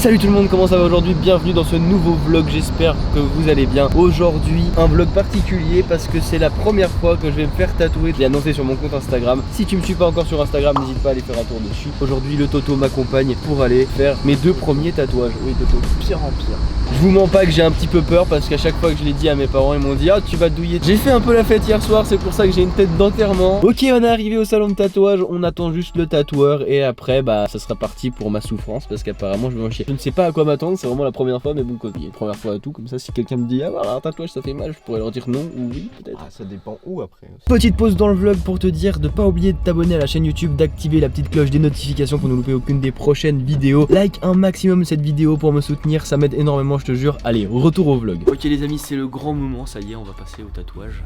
Salut tout le monde, comment ça va aujourd'hui? Bienvenue dans ce nouveau vlog, j'espère que vous allez bien. Aujourd'hui, un vlog particulier parce que c'est la première fois que je vais me faire tatouer. Je l'ai annoncé sur mon compte Instagram. Si tu me suis pas encore sur Instagram, n'hésite pas à aller faire un tour dessus. Aujourd'hui, le Toto m'accompagne pour aller faire mes 2 premiers tatouages. Oui Toto, pire en pire. Je vous mens pas que j'ai un petit peu peur parce qu'à chaque fois que je l'ai dit à mes parents, ils m'ont dit: ah, tu vas te douiller. J'ai fait un peu la fête hier soir, c'est pour ça que j'ai une tête d'enterrement. Ok, on est arrivé au salon de tatouage, on attend juste le tatoueur et après bah ça sera parti pour ma souffrance parce qu'apparemment je vais en chier. Je ne sais pas à quoi m'attendre, c'est vraiment la première fois, mais bon, comme il y a une première fois à tout, comme ça si quelqu'un me dit: ah voilà, un tatouage ça fait mal, je pourrais leur dire non ou oui peut-être. Ah, ça dépend où après aussi. Petite pause dans le vlog pour te dire de pas oublier de t'abonner à la chaîne YouTube, d'activer la petite cloche des notifications pour ne louper aucune des prochaines vidéos. Like un maximum cette vidéo pour me soutenir, ça m'aide énormément, je te jure. Allez, retour au vlog. Ok les amis, c'est le grand moment, ça y est, on va passer au tatouage.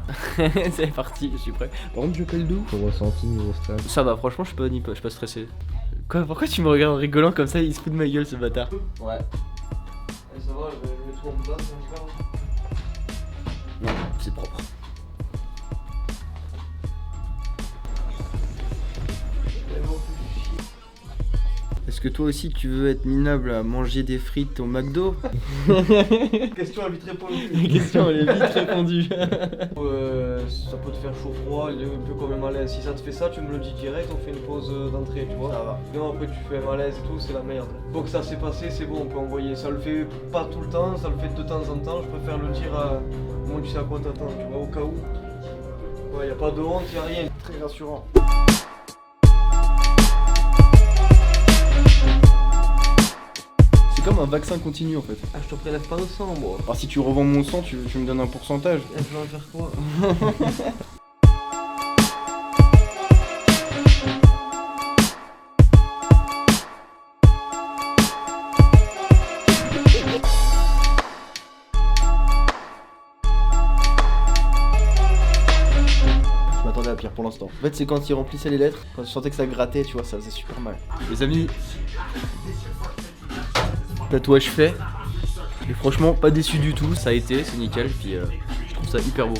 C'est parti, je suis prêt. Par contre, je pèle d'où? Ton ressenti niveau stade. Ça va, franchement, je suis pas stressé. Quoi? Pourquoi tu me regardes en rigolant comme ça? Il se fout de ma gueule ce bâtard. Ouais. Ça va, je vais tout en place, non, c'est propre. Est-ce que toi aussi tu veux être minable à manger des frites au McDo? Question à vite répondue. La question elle est vite répondue. Ça peut te faire chaud-froid, il est un peu comme un malaise. Si ça te fait ça, tu me le dis direct, on fait une pause d'entrée, tu vois. Ça va. Non, après tu fais un malaise et tout, c'est la merde. Faut que ça s'est passé, c'est bon, on peut envoyer. Ça le fait pas tout le temps, ça le fait de temps en temps. Je préfère le dire à moi, tu sais à quoi t'attends, tu vois, au cas où. Ouais, y a pas de honte, y a rien. Très rassurant. Comme un vaccin continu en fait. Ah, je te prélève pas le sang, moi. Alors si tu revends mon sang, tu me donnes un pourcentage. Je vais en faire quoi? Je m'attendais à pire pour l'instant. En fait, c'est quand il remplissait les lettres, quand je sentais que ça grattait, tu vois, ça faisait super mal. Les amis, tatouage fait. Et franchement, pas déçu du tout, ça a été, c'est nickel. Puis je trouve ça hyper beau.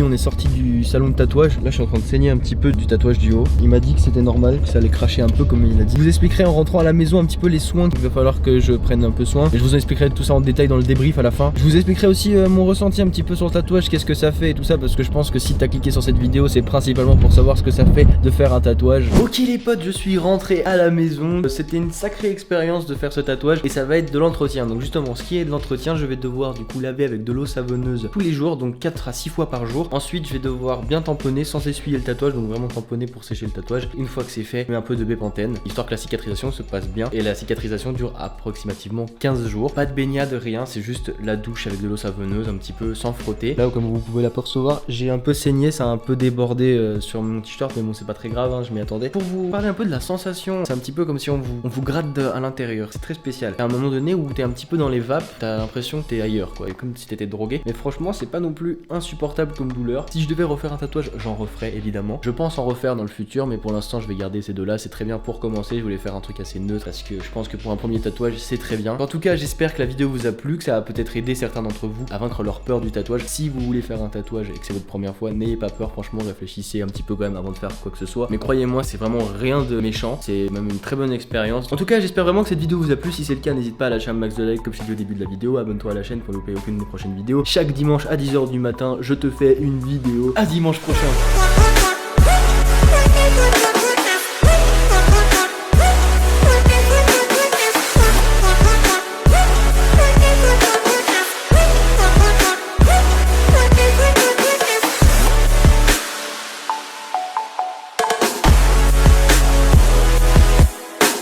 On est sorti du salon de tatouage. Là je suis en train de saigner un petit peu du tatouage du haut. Il m'a dit que c'était normal, que ça allait cracher un peu comme il a dit. Je vous expliquerai en rentrant à la maison un petit peu les soins qu'il va falloir que je prenne un peu soin. Et je vous expliquerai tout ça en détail dans le débrief à la fin. Je vous expliquerai aussi mon ressenti un petit peu sur le tatouage, qu'est-ce que ça fait et tout ça, parce que je pense que si t'as cliqué sur cette vidéo, c'est principalement pour savoir ce que ça fait de faire un tatouage. Ok les potes, je suis rentré à la maison. C'était une sacrée expérience de faire ce tatouage et ça va être de l'entretien. Donc justement, ce qui est de l'entretien, je vais devoir du coup laver avec de l'eau savonneuse tous les jours, donc 4 à 6 fois par jour. Ensuite, je vais devoir bien tamponner sans essuyer le tatouage, donc vraiment tamponner pour sécher le tatouage. Une fois que c'est fait, je mets un peu de bépantène, histoire que la cicatrisation se passe bien. Et la cicatrisation dure approximativement 15 jours. Pas de baignade, rien, c'est juste la douche avec de l'eau savonneuse, un petit peu sans frotter. Là, comme vous pouvez l'apercevoir, j'ai un peu saigné, ça a un peu débordé sur mon t-shirt, mais bon, c'est pas très grave, hein, je m'y attendais. Pour vous parler un peu de la sensation, c'est un petit peu comme si on vous gratte à l'intérieur. C'est très spécial. À un moment donné où t'es un petit peu dans les vapes, t'as l'impression que t'es ailleurs, quoi, et comme si t'étais drogué. Mais franchement, c'est pas non plus insupportable comme douleur. Si je devais refaire un tatouage, j'en referai évidemment. Je pense en refaire dans le futur, mais pour l'instant je vais garder ces deux là. C'est très bien pour commencer. Je voulais faire un truc assez neutre parce que je pense que pour un premier tatouage c'est très bien. En tout cas, j'espère que la vidéo vous a plu, que ça va peut-être aider certains d'entre vous à vaincre leur peur du tatouage. Si vous voulez faire un tatouage et que c'est votre première fois, n'ayez pas peur, franchement réfléchissez un petit peu quand même avant de faire quoi que ce soit. Mais croyez-moi, c'est vraiment rien de méchant, c'est même une très bonne expérience. En tout cas, j'espère vraiment que cette vidéo vous a plu. Si c'est le cas, n'hésite pas à lâcher un max de like comme je t'ai dit au début de la vidéo. Abonne-toi à la chaîne pour ne louper aucune des prochaines vidéos. Chaque dimanche à 10 h du matin, je te fais une vidéo. À dimanche prochain.